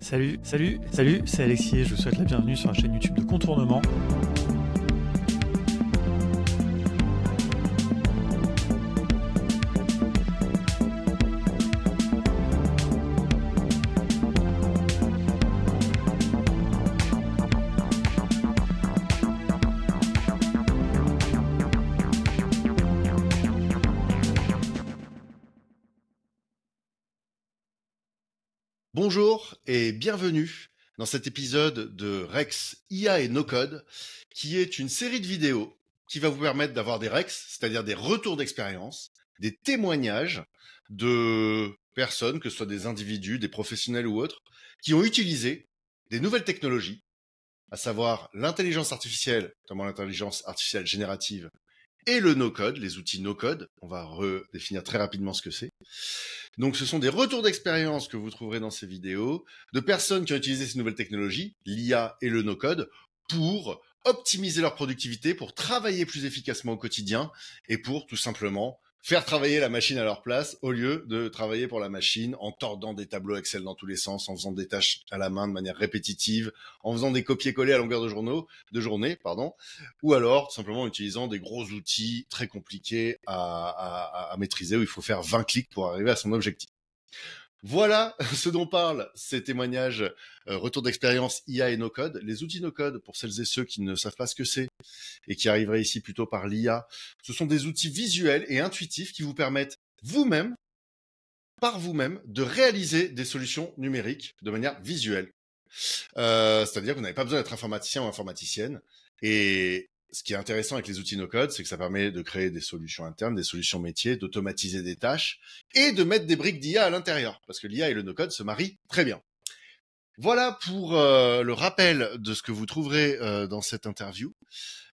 Salut, c'est Alexis et je vous souhaite la bienvenue sur la chaîne YouTube de Contournement. Bonjour et bienvenue dans cet épisode de Rex IA et No Code, qui est une série de vidéos qui va vous permettre d'avoir des Rex, c'est-à-dire des retours d'expérience, des témoignages de personnes, que ce soit des individus, des professionnels ou autres, qui ont utilisé des nouvelles technologies, à savoir l'intelligence artificielle, notamment l'intelligence artificielle générative, et le no-code, les outils no-code. On va redéfinir très rapidement ce que c'est. Donc, ce sont des retours d'expérience que vous trouverez dans ces vidéos de personnes qui ont utilisé ces nouvelles technologies, l'IA et le no-code, pour optimiser leur productivité, pour travailler plus efficacement au quotidien et pour tout simplement faire travailler la machine à leur place au lieu de travailler pour la machine en tordant des tableaux Excel dans tous les sens, en faisant des tâches à la main de manière répétitive, en faisant des copier-coller à longueur de journée, ou alors tout simplement en utilisant des gros outils très compliqués à maîtriser où il faut faire 20 clics pour arriver à son objectif. Voilà ce dont parlent ces témoignages, retour d'expérience IA et no-code. Les outils no-code, pour celles et ceux qui ne savent pas ce que c'est et qui arriveraient ici plutôt par l'IA, ce sont des outils visuels et intuitifs qui vous permettent vous-même, par vous-même, de réaliser des solutions numériques de manière visuelle. C'est-à-dire que vous n'avez pas besoin d'être informaticien ou informaticienne. Et ce qui est intéressant avec les outils no-code, c'est que ça permet de créer des solutions internes, des solutions métiers, d'automatiser des tâches et de mettre des briques d'IA à l'intérieur. Parce que l'IA et le no-code se marient très bien. Voilà pour le rappel de ce que vous trouverez dans cette interview.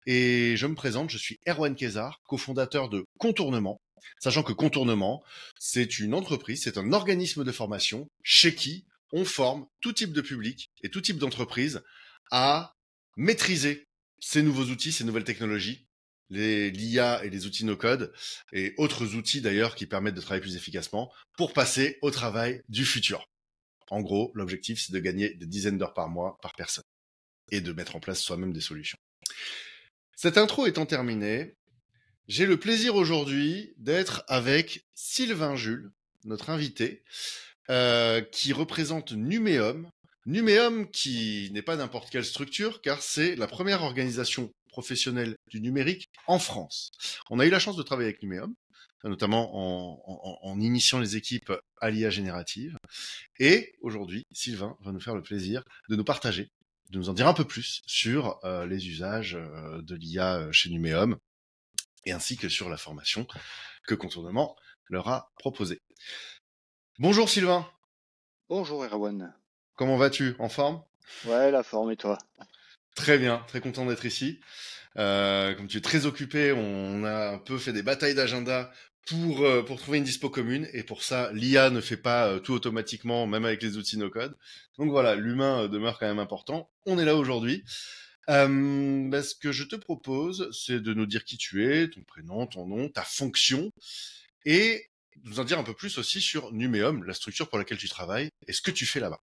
Et je me présente, je suis Erwan Kézard, cofondateur de Contournement. Sachant que Contournement, c'est une entreprise, c'est un organisme de formation chez qui on forme tout type de public et tout type d'entreprise à maîtriser ces nouveaux outils, ces nouvelles technologies, l'IA et les outils no-code et autres outils d'ailleurs qui permettent de travailler plus efficacement pour passer au travail du futur. En gros, l'objectif, c'est de gagner des dizaines d'heures par mois par personne et de mettre en place soi-même des solutions. Cette intro étant terminée, j'ai le plaisir aujourd'hui d'être avec Sylvain Jules, notre invité, qui représente Numéum. Numéum qui n'est pas n'importe quelle structure, car c'est la première organisation professionnelle du numérique en France. On a eu la chance de travailler avec Numéum, notamment en initiant les équipes à l'IA générative. Et aujourd'hui, Sylvain va nous faire le plaisir de nous partager, de nous en dire un peu plus sur les usages de l'IA chez Numéum, et ainsi que sur la formation que Contournement leur a proposée. Bonjour Sylvain. Bonjour Erwan. Comment vas-tu? En forme? Ouais, la forme et toi? Très bien, très content d'être ici. Comme tu es très occupé, on a un peu fait des batailles d'agenda pour trouver une dispo commune. Et pour ça, l'IA ne fait pas tout automatiquement, même avec les outils no-code. Donc voilà, l'humain demeure quand même important. On est là aujourd'hui. Ce que je te propose, c'est de nous dire qui tu es, ton prénom, ton nom, ta fonction, et de nous en dire un peu plus aussi sur Numéum, la structure pour laquelle tu travailles, et ce que tu fais là-bas.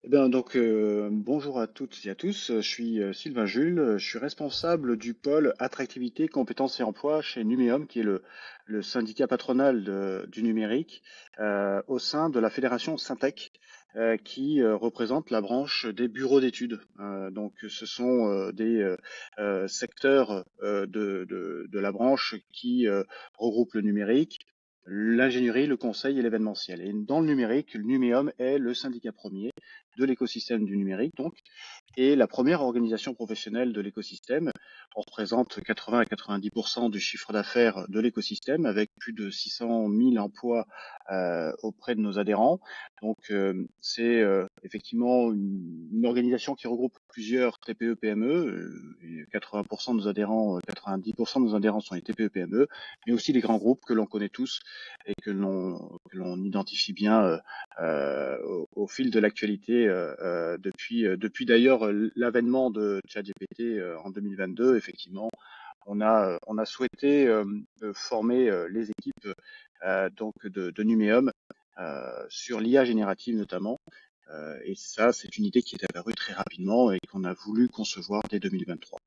Eh bien, donc, bonjour à toutes et à tous. Je suis Sylvain Jules. Je suis responsable du pôle attractivité, compétences et emploi chez Numéum, qui est le syndicat patronal du numérique, au sein de la fédération Syntec, qui représente la branche des bureaux d'études. Donc, ce sont des secteurs de la branche qui regroupent le numérique, l'ingénierie, le conseil et l'événementiel. Et dans le numérique, le Numéum est le syndicat premier de l'écosystème du numérique, donc, et la première organisation professionnelle de l'écosystème. On représente 80 à 90% du chiffre d'affaires de l'écosystème, avec plus de 600 000 emplois auprès de nos adhérents. Donc, c'est effectivement une organisation qui regroupe plusieurs TPE-PME. 80% de nos adhérents, 90% de nos adhérents sont les TPE-PME, mais aussi les grands groupes que l'on connaît tous et que l'on identifie bien au fil de l'actualité depuis d'ailleurs l'avènement de ChatGPT en 2022. Effectivement, on a souhaité former les équipes donc de Numéum sur l'IA générative notamment, Et ça, c'est une idée qui est apparue très rapidement et qu'on a voulu concevoir dès 2023.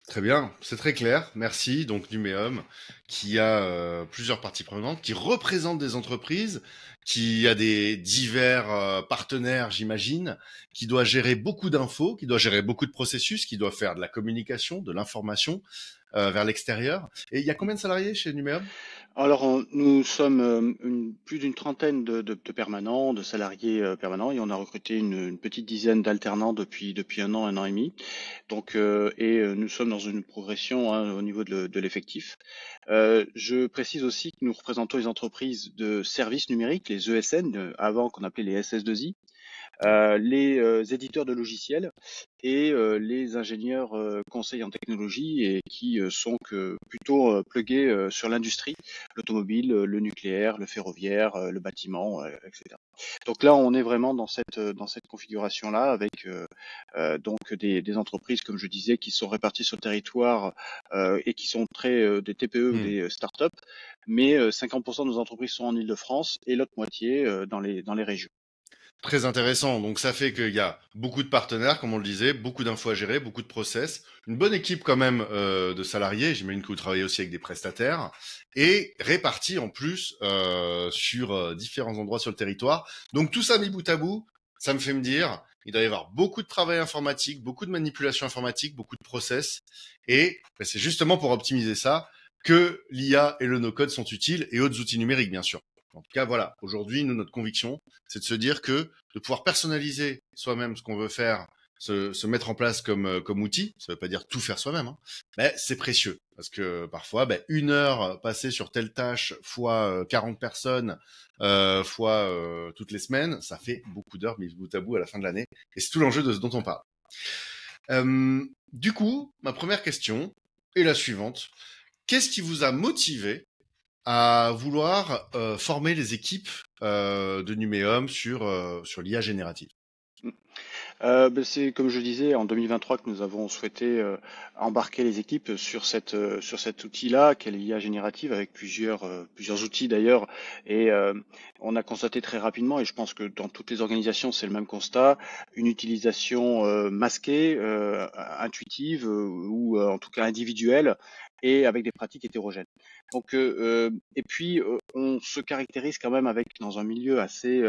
Très bien, c'est très clair. Merci. Donc Numéum, qui a plusieurs parties prenantes, qui représente des entreprises, qui a des divers partenaires, j'imagine, qui doit gérer beaucoup d'infos, qui doit gérer beaucoup de processus, qui doit faire de la communication, de l'information vers l'extérieur. Et il y a combien de salariés chez Numéum? Alors, nous sommes plus d'une trentaine de permanents, de salariés permanents, et on a recruté une petite dizaine d'alternants depuis un an et demi. Donc, nous sommes dans une progression au niveau de l'effectif. Je précise aussi que nous représentons les entreprises de services numériques, les ESN, avant qu'on appelait les SS2I. Les éditeurs de logiciels et les ingénieurs conseils en technologie et qui sont plutôt plugués sur l'industrie, l'automobile, le nucléaire, le ferroviaire, le bâtiment, etc. Donc là, on est vraiment dans cette configuration-là avec donc des entreprises, comme je disais, qui sont réparties sur le territoire et qui sont très des TPE ou des startups, mais 50% de nos entreprises sont en Île-de-France et l'autre moitié dans les régions. Très intéressant. Donc ça fait qu'il y a beaucoup de partenaires, comme on le disait, beaucoup d'infos à gérer, beaucoup de process, une bonne équipe quand même de salariés. J'imagine que vous travaillez aussi avec des prestataires et répartis en plus sur différents endroits sur le territoire. Donc tout ça mis bout à bout, ça me fait me dire, il doit y avoir beaucoup de travail informatique, beaucoup de manipulation informatique, beaucoup de process. Et ben, c'est justement pour optimiser ça que l'IA et le no-code sont utiles et autres outils numériques, bien sûr. En tout cas, voilà. Aujourd'hui, nous, notre conviction, c'est de se dire que de pouvoir personnaliser soi-même ce qu'on veut faire, se mettre en place comme outil, ça veut pas dire tout faire soi-même, hein, mais c'est précieux. Parce que parfois, une heure passée sur telle tâche fois 40 personnes, fois toutes les semaines, ça fait beaucoup d'heures mises bout à bout à la fin de l'année. Et c'est tout l'enjeu de ce dont on parle. Du coup, ma première question est la suivante. Qu'est-ce qui vous a motivé à vouloir former les équipes de Numéum sur l'IA générative? C'est comme je disais en 2023 que nous avons souhaité embarquer les équipes sur cet outil-là, qu'est l'IA générative, avec plusieurs outils d'ailleurs. Et on a constaté très rapidement, et je pense que dans toutes les organisations c'est le même constat, une utilisation masquée, intuitive ou en tout cas individuelle, et avec des pratiques hétérogènes. Donc, et puis on se caractérise quand même avec dans un milieu assez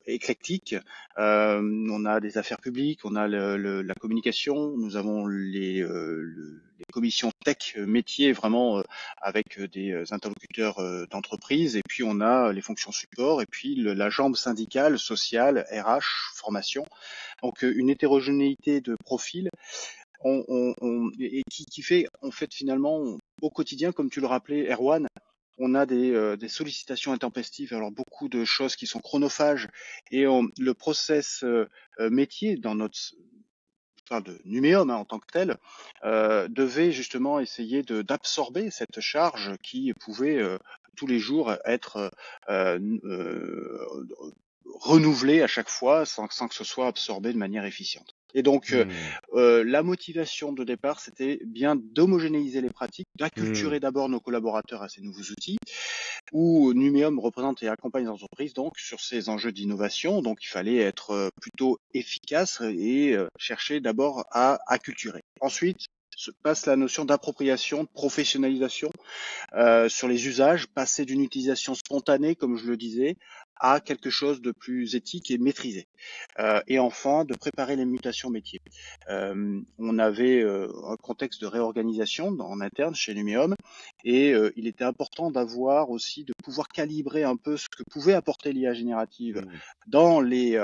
éclectique. On a des affaires publiques, on a la communication, nous avons les commissions tech métiers vraiment avec des interlocuteurs d'entreprise, et puis on a les fonctions support, et puis la jambe syndicale, sociale, RH, formation. Donc une hétérogénéité de profils et qui fait en fait finalement au quotidien, comme tu le rappelais, Erwan, on a des sollicitations intempestives, alors beaucoup de choses qui sont chronophages, et le process métier dans notre enfin de Numéum en tant que tel devait justement essayer d'absorber cette charge qui pouvait tous les jours être renouvelée à chaque fois sans que ce soit absorbé de manière efficiente. Et donc, la motivation de départ, c'était bien d'homogénéiser les pratiques, d'acculturer d'abord nos collaborateurs à ces nouveaux outils, où Numéum représente et accompagne les entreprises donc sur ces enjeux d'innovation. Donc, il fallait être plutôt efficace et chercher d'abord à acculturer. Ensuite, se passe la notion d'appropriation, de professionnalisation sur les usages, passer d'une utilisation spontanée, comme je le disais, à quelque chose de plus éthique et maîtrisé. Et enfin, de préparer les mutations métiers. On avait un contexte de réorganisation en interne chez Numéum, et il était important d'avoir aussi, de pouvoir calibrer un peu ce que pouvait apporter l'IA générative dans les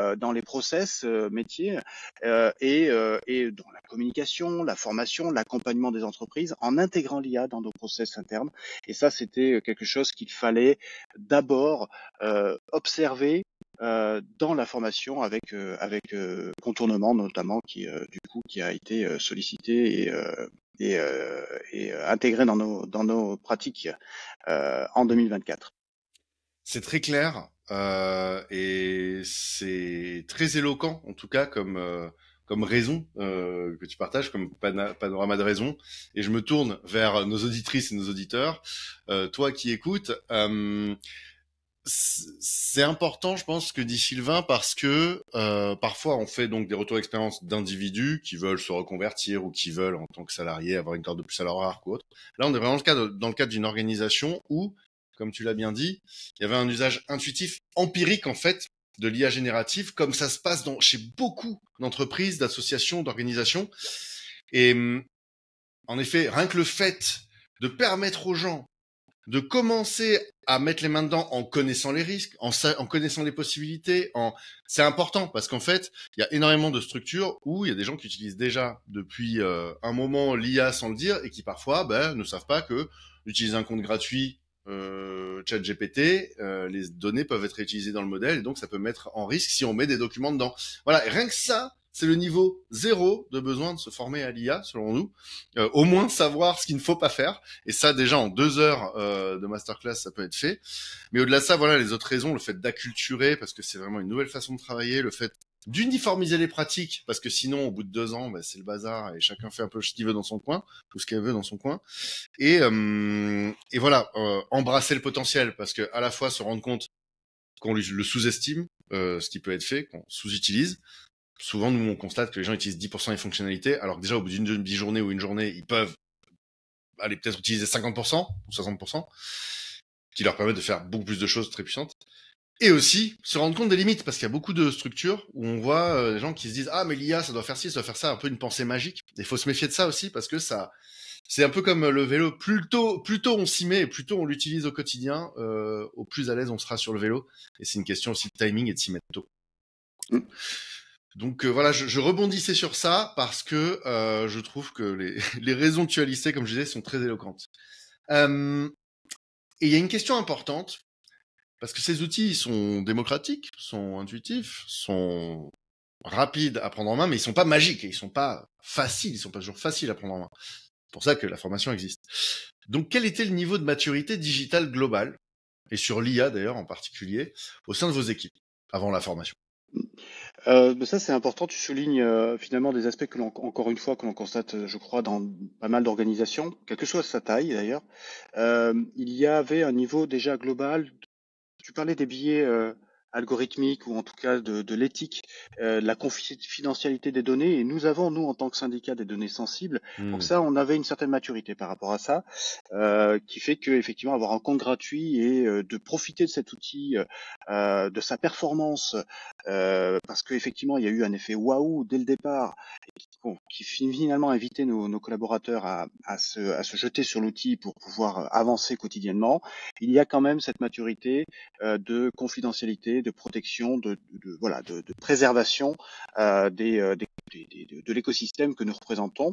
process métiers et dans la communication, la formation, l'accompagnement des entreprises, en intégrant l'IA dans nos process internes. Et ça, c'était quelque chose qu'il fallait d'abord observer dans la formation avec Contournement notamment qui a été sollicité et intégré dans nos pratiques en 2024. C'est très clair et c'est très éloquent en tout cas comme raison que tu partages, comme panorama de raison. Et je me tourne vers nos auditrices et nos auditeurs. Toi qui écoutes, c'est important, je pense, ce que dit Sylvain, parce que parfois on fait donc des retours d'expérience d'individus qui veulent se reconvertir ou qui veulent, en tant que salarié, avoir une corde de plus à leur arc ou autre. Là, on est vraiment dans le cadre d'une organisation où, comme tu l'as bien dit, il y avait un usage intuitif, empirique en fait, de l'IA générative, comme ça se passe chez beaucoup d'entreprises, d'associations, d'organisations. Et en effet, rien que le fait de permettre aux gens de commencer à mettre les mains dedans en connaissant les risques, en connaissant les possibilités, c'est important parce qu'en fait, il y a énormément de structures où il y a des gens qui utilisent déjà depuis un moment l'IA sans le dire et qui parfois ne savent pas que utiliser un compte gratuit ChatGPT, les données peuvent être réutilisées dans le modèle et donc ça peut mettre en risque si on met des documents dedans. Voilà, et rien que ça, c'est le niveau zéro de besoin de se former à l'IA, selon nous. Au moins savoir ce qu'il ne faut pas faire. Et ça, déjà, en 2 heures de masterclass, ça peut être fait. Mais au-delà de ça, voilà, les autres raisons, le fait d'acculturer, parce que c'est vraiment une nouvelle façon de travailler, le fait d'uniformiser les pratiques, parce que sinon, au bout de 2 ans, c'est le bazar et chacun fait un peu ce qu'il veut dans son coin, tout ce qu'elle veut dans son coin. Et voilà, embrasser le potentiel, parce que à la fois se rendre compte qu'on le sous-estime, ce qui peut être fait, qu'on sous-utilise. Souvent, nous, on constate que les gens utilisent 10% des fonctionnalités, alors que déjà, au bout d'une demi-journée ou une journée, ils peuvent aller peut-être utiliser 50% ou 60%, qui leur permettent de faire beaucoup plus de choses très puissantes. Et aussi, se rendre compte des limites, parce qu'il y a beaucoup de structures où on voit des gens qui se disent « Ah, mais l'IA, ça doit faire ci, ça doit faire ça », un peu une pensée magique. Il faut se méfier de ça aussi, parce que c'est un peu comme le vélo. Plus tôt on s'y met, et plus tôt on l'utilise au quotidien, au plus à l'aise on sera sur le vélo. Et c'est une question aussi de timing et de s'y mettre tôt. Donc voilà, je rebondissais sur ça parce que je trouve que les raisons que tu as listées, comme je disais, sont très éloquentes. Et il y a une question importante, parce que ces outils, ils sont démocratiques, sont intuitifs, sont rapides à prendre en main, mais ils sont pas magiques, et ils sont pas faciles, ils sont pas toujours faciles à prendre en main. C'est pour ça que la formation existe. Donc quel était le niveau de maturité digitale globale, et sur l'IA d'ailleurs en particulier, au sein de vos équipes, avant la formation? Ça c'est important, tu soulignes finalement des aspects encore une fois, que l'on constate, je crois, dans pas mal d'organisations, quelle que soit sa taille d'ailleurs. Il y avait un niveau déjà global. Tu parlais des biais algorithmiques ou en tout cas de l'éthique, de la confidentialité des données. Et nous avons, nous, en tant que syndicat, des données sensibles. Donc ça, on avait une certaine maturité par rapport à ça, qui fait que effectivement avoir un compte gratuit et de profiter de cet outil, de sa performance, parce qu'effectivement il y a eu un effet waouh dès le départ, et qui finalement a invité nos collaborateurs à se jeter sur l'outil pour pouvoir avancer quotidiennement. Il y a quand même cette maturité de confidentialité, de protection, de préservation de l'écosystème que nous représentons,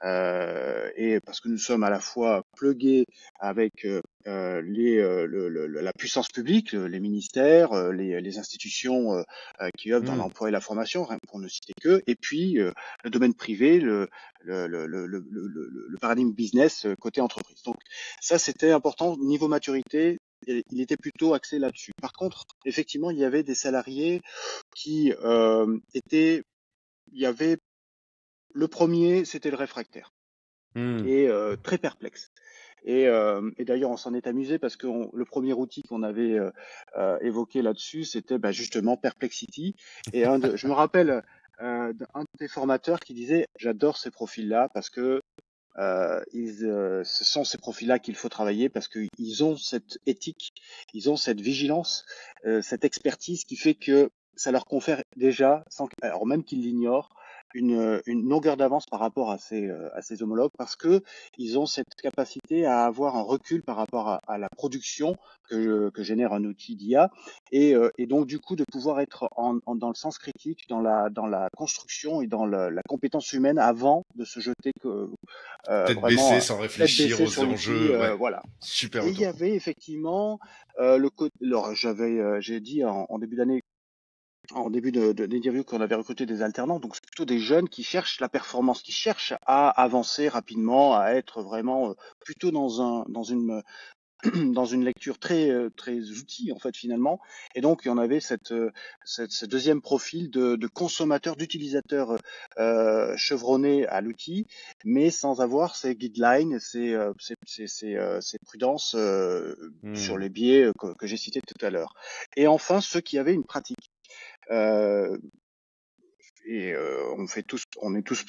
et parce que nous sommes à la fois plugués avec la puissance publique, les ministères, les institutions qui œuvrent dans l'emploi et la formation, pour ne citer que, et puis le domaine privé, le paradigme business côté entreprise. Donc ça, c'était important. Niveau maturité, il était plutôt axé là-dessus. Par contre, effectivement, il y avait des salariés qui il y avait le premier, c'était le réfractaire, et très perplexe. Et d'ailleurs, on s'en est amusé parce que le premier outil qu'on avait évoqué là-dessus, c'était justement Perplexity. Et je me rappelle d'un des formateurs qui disait « J'adore ces profils-là parce que ce sont ces profils-là qu'il faut travailler parce qu'ils ont cette éthique, ils ont cette vigilance, cette expertise qui fait que ça leur confère déjà, alors même qu'ils l'ignorent, une longueur d'avance par rapport à ses homologues, parce que ils ont cette capacité à avoir un recul par rapport à la production que génère un outil d'IA, et donc du coup de pouvoir être dans le sens critique, dans la construction et dans la compétence humaine avant de se jeter Tête vraiment baissée, sans tête réfléchir baissée aux sur l'outil, enjeux, ouais. voilà. Super Et il y retour. avait effectivement alors j'ai dit en début d'année, en début d'interview, qu'on avait recruté des alternants, donc c'est plutôt des jeunes qui cherchent la performance, qui cherchent à avancer rapidement, à être vraiment plutôt dans une dans une lecture très outil en fait finalement. Et donc on avait ce deuxième profil de consommateur, d'utilisateur chevronné à l'outil, mais sans avoir ces guidelines, ces prudences sur les biais que j'ai cités tout à l'heure. Et enfin ceux qui avaient une pratique. Euh, et on est tous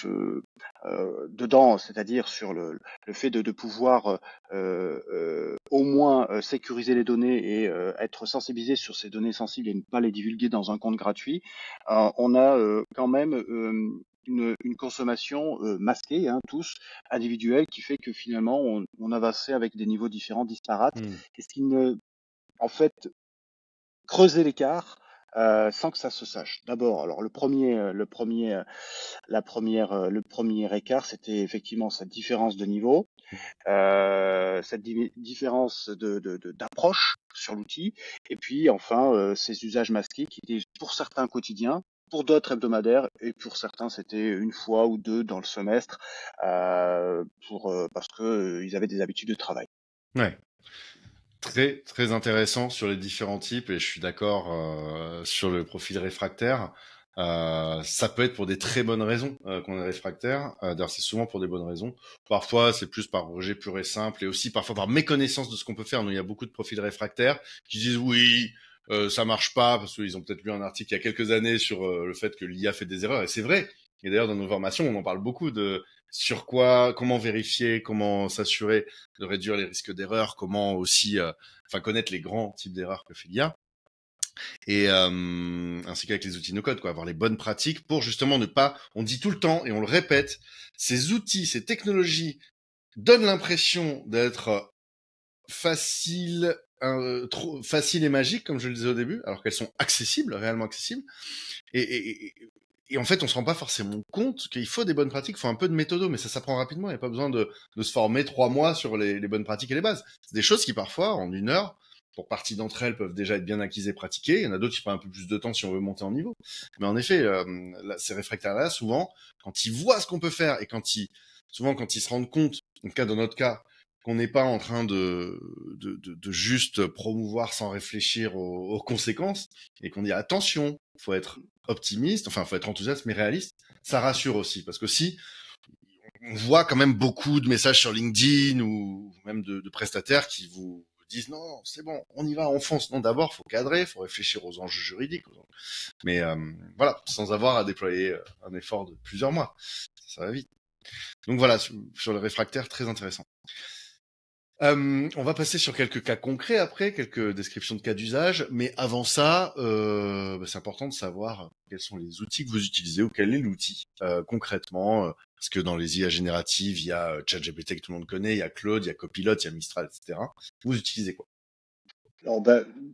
dedans, c'est-à-dire sur le fait de pouvoir au moins sécuriser les données et être sensibilisé sur ces données sensibles et ne pas les divulguer dans un compte gratuit. On a quand même une consommation masquée, hein, tous individuelle, qui fait que finalement on avançait avec des niveaux différents, disparates, et ce qui ne, en fait, creuser l'écart sans que ça se sache. D'abord, alors le premier écart, c'était effectivement cette différence de niveau, cette différence d'approche sur l'outil, et puis enfin ces usages masqués qui étaient pour certains quotidiens, pour d'autres hebdomadaires, et pour certains c'était une fois ou deux dans le semestre, parce que ils avaient des habitudes de travail. Ouais. Très, très intéressant sur les différents types et je suis d'accord sur le profil réfractaire. Ça peut être pour des très bonnes raisons qu'on est réfractaire. D'ailleurs, c'est souvent pour des bonnes raisons. Parfois, c'est plus par rejet pur et simple et aussi parfois par méconnaissance de ce qu'on peut faire. Nous, il y a beaucoup de profils réfractaires qui disent oui, ça marche pas parce qu'ils ont peut-être lu un article il y a quelques années sur le fait que l'IA fait des erreurs et c'est vrai. Et d'ailleurs, dans nos formations, on en parle beaucoup de sur quoi, comment vérifier, comment s'assurer de réduire les risques d'erreur, comment aussi connaître les grands types d'erreurs que fait l'IA, et ainsi qu'avec les outils no-code, quoi, avoir les bonnes pratiques pour justement ne pas, on dit tout le temps et on le répète, ces outils, ces technologies donnent l'impression d'être faciles, trop facile et magiques, comme je le disais au début, alors qu'elles sont accessibles, réellement accessibles, et en fait, on se rend pas forcément compte qu'il faut des bonnes pratiques, il faut un peu de méthodo, mais ça s'apprend rapidement. Il n'y a pas besoin de se former 3 mois sur les bonnes pratiques et les bases. C'est des choses qui parfois, en 1 heure, pour partie d'entre elles, peuvent déjà être bien acquises et pratiquées. Il y en a d'autres qui prennent un peu plus de temps si on veut monter en niveau. Mais en effet, ces réfractaires-là, souvent, quand ils voient ce qu'on peut faire et quand ils se rendent compte, en tout cas dans notre cas, qu'on n'est pas en train de juste promouvoir sans réfléchir aux conséquences et qu'on dit attention, faut être optimiste, enfin, faut être enthousiaste mais réaliste. Ça rassure aussi parce que si on voit quand même beaucoup de messages sur LinkedIn ou même de prestataires qui vous disent non, c'est bon, on y va, on fonce. Non, d'abord, faut cadrer, faut réfléchir aux enjeux juridiques. Mais voilà, sans avoir à déployer un effort de plusieurs mois. Ça va vite. Donc voilà, sur le réfractaire, très intéressant. On va passer sur quelques cas concrets après, quelques descriptions de cas d'usage, mais avant ça, c'est important de savoir quels sont les outils que vous utilisez ou quel est l'outil concrètement, parce que dans les IA génératives, il y a ChatGPT que tout le monde connaît, il y a Claude, il y a Copilot, il y a Mistral, etc. Vous utilisez quoi? Alors,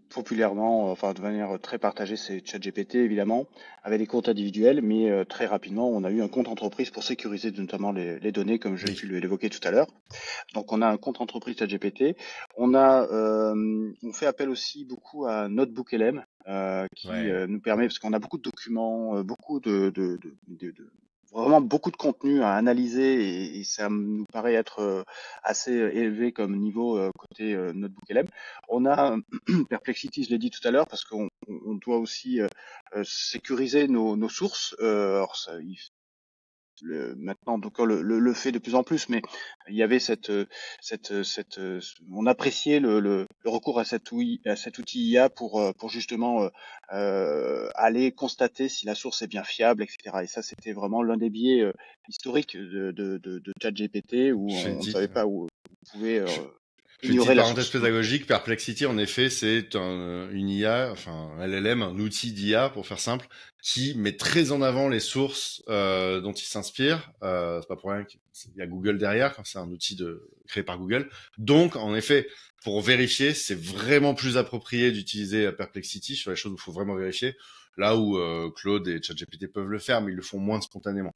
populairement, enfin de manière très partagée, c'est ChatGPT évidemment, avec des comptes individuels, mais très rapidement, on a eu un compte entreprise pour sécuriser notamment les données, comme j'ai pu l'évoquer tout à l'heure. Donc, on a un compte entreprise ChatGPT. On fait appel aussi beaucoup à NotebookLM, qui nous permet, parce qu'on a beaucoup de documents, beaucoup vraiment beaucoup de contenu à analyser et ça nous paraît être assez élevé comme niveau côté NotebookLM. On a Perplexity, je l'ai dit tout à l'heure, parce qu'on doit aussi sécuriser nos sources. Alors ça, maintenant, donc on le fait de plus en plus, mais il y avait on appréciait le recours à cet outil IA pour justement aller constater si la source est bien fiable, etc. Et ça, c'était vraiment l'un des biais historiques de ChatGPT où on ne savait pas où on pouvait ignorer Petite la parenthèse source. pédagogique, Perplexity, en effet, c'est une IA, enfin un LLM, un outil d'IA, pour faire simple, qui met très en avant les sources dont il s'inspire. C'est pas pour rien qu'il y a Google derrière, quand c'est un outil créé par Google. Donc, en effet, pour vérifier, c'est vraiment plus approprié d'utiliser Perplexity sur les choses où il faut vraiment vérifier, là où Claude et ChatGPT peuvent le faire, mais ils le font moins spontanément.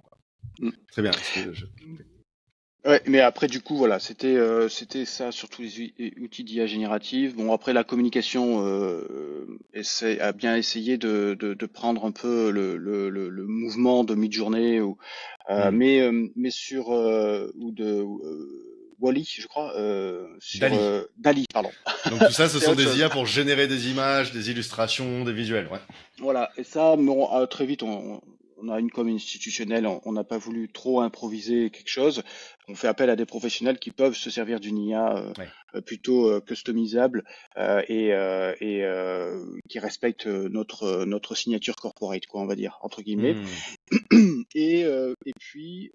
Mm. Très bien. Ouais, mais après du coup voilà, c'était ça sur tous les outils d'IA générative. Bon après la communication a bien essayé de prendre un peu le mouvement de mid-journée ou mais sur ou de Wall-E, je crois, sur Dali. Dali, pardon. Donc tout ça, ce C'est sont autre des chose. IA pour générer des images, des illustrations, des visuels. Ouais. Voilà, et ça, bon, très vite, on a une com institutionnelle, on n'a pas voulu trop improviser quelque chose. On fait appel à des professionnels qui peuvent se servir d'une IA Ouais. plutôt customisable qui respecte notre signature corporate, quoi, on va dire, entre guillemets. Hmm. Et puis,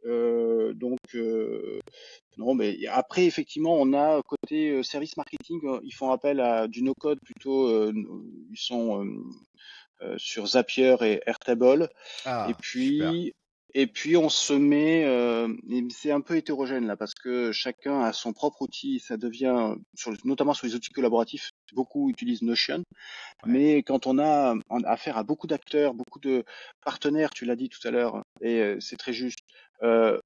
non, mais après, effectivement, on a côté service marketing, ils font appel à du no-code plutôt, ils sont sur Zapier et Airtable. Et Ah, super. puis, et puis on se met, et c'est un peu hétérogène là parce que chacun a son propre outil. Ça devient, notamment sur les outils collaboratifs, beaucoup utilisent Notion. Ouais. Mais quand on a affaire à beaucoup d'acteurs, beaucoup de partenaires, tu l'as dit tout à l'heure, et c'est très juste. Euh,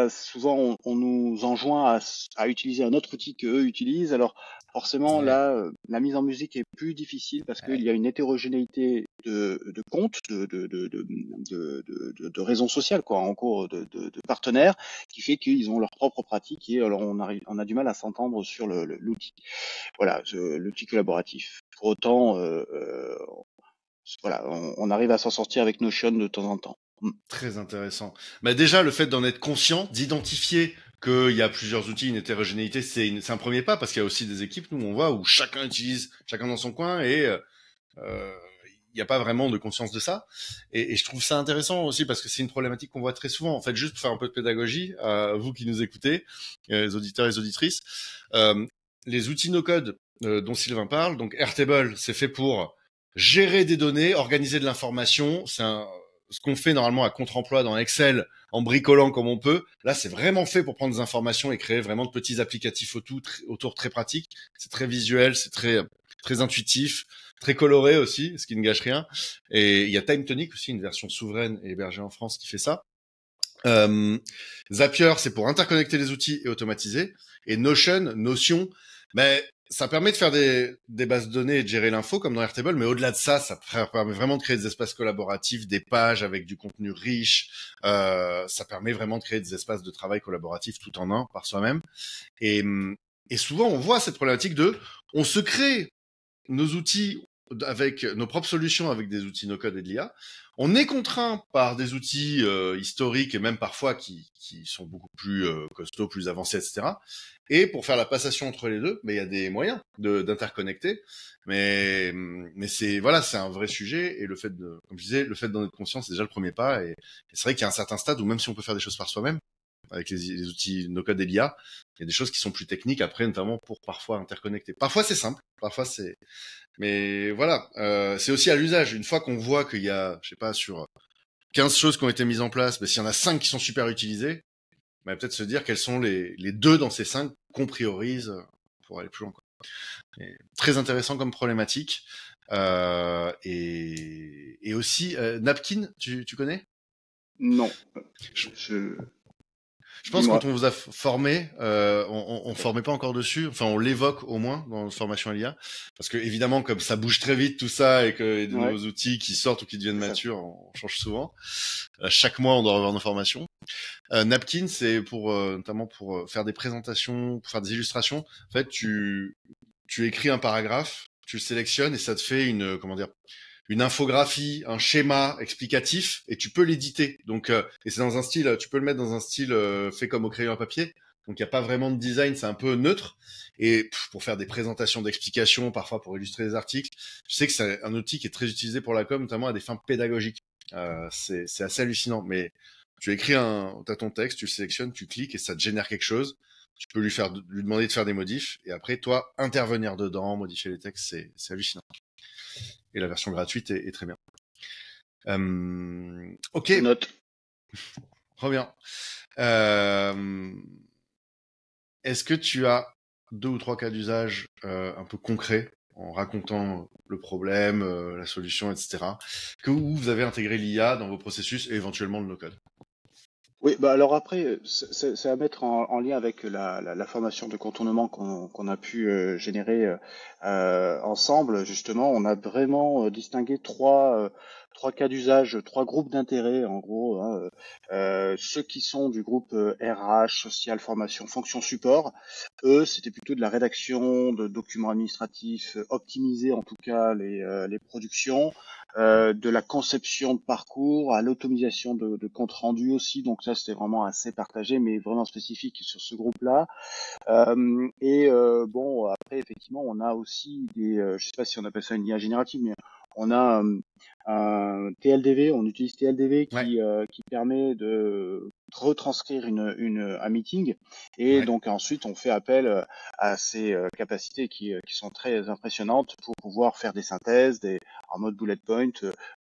Souvent, on nous enjoint à utiliser un autre outil qu'eux utilisent. Alors, forcément, Ouais. là, la mise en musique est plus difficile parce qu'il Ouais. y a une hétérogénéité de comptes, de raisons sociales, quoi, en cours, de partenaires, qui fait qu'ils ont leur propre pratique et alors on a du mal à s'entendre sur l'outil. Voilà, l'outil collaboratif. Pour autant, voilà, on arrive à s'en sortir avec Notion de temps en temps. Très intéressant. Bah déjà, le fait d'en être conscient, d'identifier qu'il y a plusieurs outils, une hétérogénéité, c'est un premier pas parce qu'il y a aussi des équipes, nous, on voit, où chacun utilise, chacun dans son coin et il n'y a pas vraiment de conscience de ça. Et je trouve ça intéressant aussi parce que c'est une problématique qu'on voit très souvent. En fait, juste pour faire un peu de pédagogie, vous qui nous écoutez, les auditeurs et les auditrices, euh, les outils no-code dont Sylvain parle, donc Airtable, c'est fait pour gérer des données, organiser de l'information. Ce qu'on fait normalement à contre-emploi dans Excel en bricolant comme on peut. Là, c'est vraiment fait pour prendre des informations et créer vraiment de petits applicatifs autour très pratiques. C'est très visuel, c'est très intuitif, très coloré aussi, ce qui ne gâche rien. Et il y a TimeTonic aussi, une version souveraine et hébergée en France qui fait ça. Zapier, c'est pour interconnecter les outils et automatiser. Et Notion, mais ça permet de faire des bases de données et de gérer l'info comme dans Airtable, mais au-delà de ça, ça permet vraiment de créer des espaces collaboratifs, des pages avec du contenu riche. Ça permet vraiment de créer des espaces de travail collaboratifs tout en un par soi-même. Et, et souvent, on voit cette problématique on se crée nos outils avec nos propres solutions avec des outils no-code et de l'IA. On est contraint par des outils historiques et même parfois qui sont beaucoup plus costauds, plus avancés, etc. Et pour faire la passation entre les deux, mais il y a des moyens d'interconnecter. Mais c'est voilà, c'est un vrai sujet et le fait de, comme je disais, le fait d'en être conscient, c'est déjà le premier pas. Et c'est vrai qu'il y a un certain stade où même si on peut faire des choses par soi-même, avec les outils no-code et l'IA, il y a des choses qui sont plus techniques après, notamment pour parfois interconnecter. Parfois c'est simple, parfois c'est mais voilà, c'est aussi à l'usage. Une fois qu'on voit qu'il y a, je sais pas, sur 15 choses qui ont été mises en place, s'il y en a 5 qui sont super utilisées, peut-être se dire quels sont les deux dans ces 5 qu'on priorise pour aller plus loin. Quoi. Très intéressant comme problématique. Et aussi, Napkin, tu connais? Non, Je, je, Je pense que dis-moi. quand on vous a formé, on formait pas encore dessus. Enfin, on l'évoque au moins dans notre formation à l'IA, parce que évidemment, comme ça bouge très vite tout ça et qu'il y a de Ouais, nouveaux outils qui sortent ou qui deviennent c'est ça. matures, on change souvent. Chaque mois, on doit revoir nos formations. Napkin, c'est pour notamment pour faire des présentations, pour faire des illustrations. En fait, tu écris un paragraphe, tu le sélectionnes et ça te fait une comment dire une infographie, un schéma explicatif, et tu peux l'éditer. Donc, et c'est dans un style, tu peux le mettre dans un style fait comme au crayon à papier. Donc, il n'y a pas vraiment de design, c'est un peu neutre. Et pour faire des présentations d'explications, parfois pour illustrer des articles, je sais que c'est un outil qui est très utilisé pour la com, notamment à des fins pédagogiques. C'est assez hallucinant. Mais tu écris t'as ton texte, tu le sélectionnes, tu cliques et ça te génère quelque chose. Tu peux lui demander de faire des modifs et après toi intervenir dedans, modifier les textes, c'est hallucinant. Et la version gratuite est très bien. Ok, Je note. trop bien. Euh, Est-ce que tu as 2 ou 3 cas d'usage un peu concrets en racontant le problème, la solution, etc. Que où vous avez intégré l'IA dans vos processus et éventuellement le no-code? Oui, bah alors après, c'est à mettre en lien avec la formation de contournement qu'on a pu générer ensemble. Justement, on a vraiment distingué trois cas d'usage, trois groupes d'intérêt, en gros, hein. Ceux qui sont du groupe RH, social, formation, fonction support, eux, c'était plutôt de la rédaction de documents administratifs, optimiser en tout cas les productions, de la conception de parcours à l'automatisation de comptes rendus aussi. Donc ça, c'était vraiment assez partagé, mais vraiment spécifique sur ce groupe-là. Bon, après, effectivement, on a aussi je sais pas si on appelle ça une IA générative, mais on a un TLDV, on utilise TLDV Ouais, qui permet de retranscrire un meeting, et ouais, donc ensuite on fait appel à ces capacités qui sont très impressionnantes pour pouvoir faire des synthèses, en mode bullet point,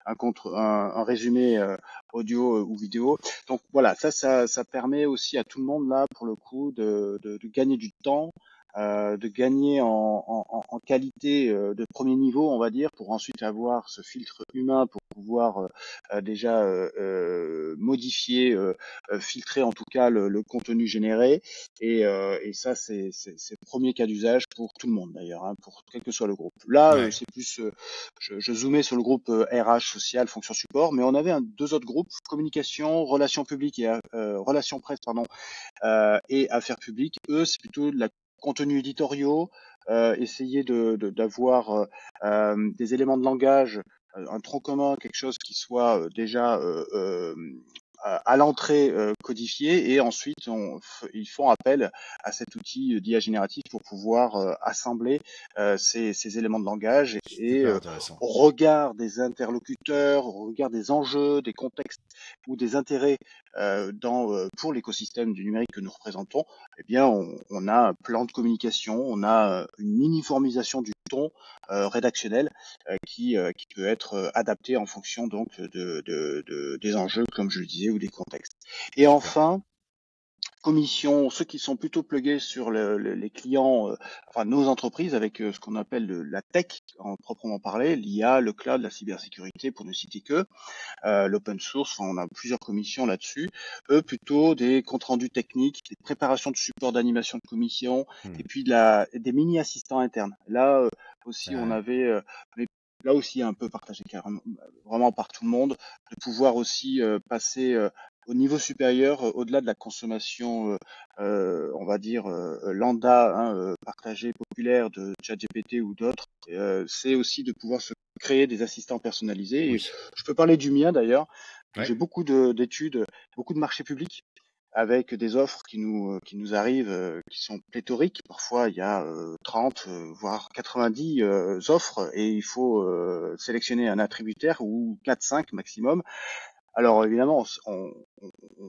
un résumé audio ou vidéo. Donc voilà, ça permet aussi à tout le monde là, pour le coup, de gagner du temps, de gagner en qualité de premier niveau, on va dire, pour ensuite avoir ce filtre humain pour pouvoir déjà modifier, filtrer en tout cas le contenu généré. Et ça, c'est le premier cas d'usage pour tout le monde d'ailleurs, hein, pour quel que soit le groupe. Là, ouais. c'est plus, je zoomais sur le groupe RH, social, fonction support, mais on avait deux autres groupes, communication, relations publiques et relations presse, pardon, et affaires publiques. Eux, c'est plutôt de la contenus éditoriaux, essayer d'avoir des éléments de langage, un tronc commun, quelque chose qui soit déjà à l'entrée codifié, et ensuite ils font appel à cet outil d'IA génératif pour pouvoir assembler ces éléments de langage, et Super intéressant. au regard des interlocuteurs, au regard des enjeux, des contextes ou des intérêts pour l'écosystème du numérique que nous représentons, eh bien, on a un plan de communication, on a une uniformisation du ton rédactionnel qui peut être adapté en fonction donc des enjeux, comme je le disais, ou des contextes. Et Super. enfin, commission, ceux qui sont plutôt plugués sur les clients, enfin nos entreprises, avec ce qu'on appelle la tech en proprement parler, l'IA, le cloud, la cybersécurité, pour ne citer que l'open source. Enfin, on a plusieurs commissions là-dessus. Eux, plutôt des comptes rendus techniques, des préparations de support d'animation de commission, et Hmm. puis des mini assistants internes. Là aussi, on Ouais. avait, mais là aussi un peu partagé carrément, vraiment par tout le monde, de pouvoir aussi passer au niveau supérieur, au-delà de la consommation, on va dire lambda, hein, partagée, populaire, de ChatGPT ou d'autres. C'est aussi de pouvoir se créer des assistants personnalisés. Et Oui. je peux parler du mien d'ailleurs. Ouais. J'ai beaucoup d'études, beaucoup de marchés publics, avec des offres qui nous arrivent, qui sont pléthoriques. Parfois, il y a 30, voire 90 offres, et il faut sélectionner un attributaire, ou 4-5 maximum. Alors évidemment, on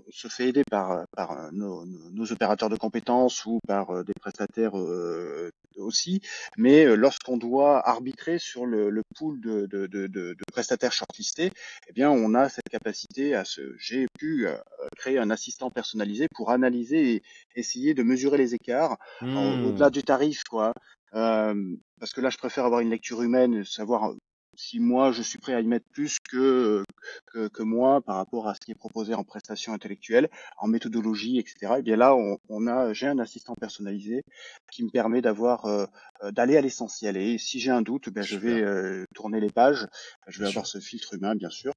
se fait aider par nos opérateurs de compétences, ou par des prestataires aussi, mais lorsqu'on doit arbitrer sur le pool de prestataires shortlistés, eh bien on a cette capacité j'ai pu créer un assistant personnalisé pour analyser et essayer de mesurer les écarts au-delà Hmm. du tarif, quoi. Parce que là, je préfère avoir une lecture humaine, savoir si moi je suis prêt à y mettre plus que moi par rapport à ce qui est proposé en prestations intellectuelles, en méthodologie, etc. Et bien là, j'ai un assistant personnalisé qui me permet d'aller à l'essentiel. Et si j'ai un doute, ben je vais Super. tourner les pages. Je Bien vais sûr. avoir ce filtre humain, bien sûr,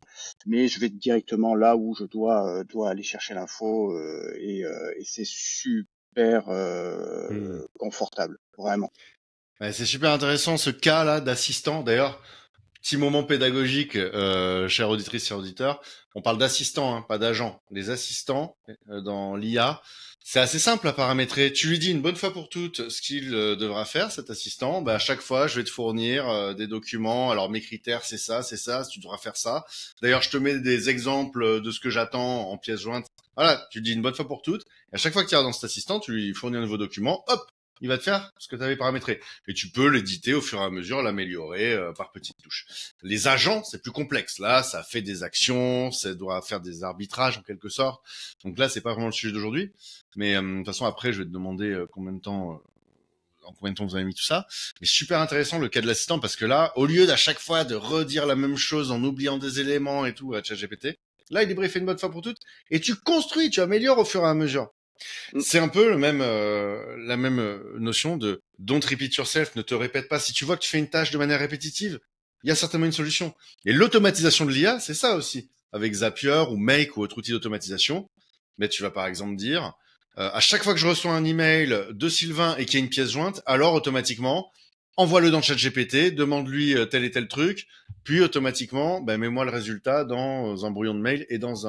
mais je vais directement là où je dois aller chercher l'info, et c'est super Hmm. confortable, vraiment. Ouais, c'est super intéressant ce cas-là d'assistant. D'ailleurs, petit moment pédagogique, chère auditrice, chers auditeurs. On parle d'assistants, hein, pas d'agents. Les assistants dans l'IA, c'est assez simple à paramétrer. Tu lui dis une bonne fois pour toutes ce qu'il devra faire, cet assistant. Bah, à chaque fois, je vais te fournir des documents. Alors mes critères, c'est ça, tu devras faire ça. D'ailleurs, je te mets des exemples de ce que j'attends en pièces jointes. Voilà, tu dis une bonne fois pour toutes. Et à chaque fois que tu iras dans cet assistant, tu lui fournis un nouveau document. Hop, il va te faire ce que tu avais paramétré. Et tu peux l'éditer au fur et à mesure, l'améliorer par petites touches. Les agents, c'est plus complexe. Là, ça fait des actions, ça doit faire des arbitrages en quelque sorte. Donc là, c'est pas vraiment le sujet d'aujourd'hui. Mais de toute façon, après, je vais te demander en combien de temps vous avez mis tout ça. Mais super intéressant le cas de l'assistant parce que là, au lieu d'à chaque fois de redire la même chose en oubliant des éléments et tout à ChatGPT, Là, il est briefé une bonne fois pour toutes. Et tu construis, tu améliores au fur et à mesure. C'est un peu la même notion de don't repeat yourself, ne te répète pas. Si tu vois que tu fais une tâche de manière répétitive, il y a certainement une solution. Et l'automatisation de l'IA, c'est ça aussi. Avec Zapier ou Make ou autre outil d'automatisation, mais tu vas par exemple dire, à chaque fois que je reçois un email de Sylvain et qu'il y a une pièce jointe, alors automatiquement, envoie-le dans ChatGPT, demande-lui tel et tel truc, puis automatiquement, mets-moi le résultat dans un brouillon de mail et dans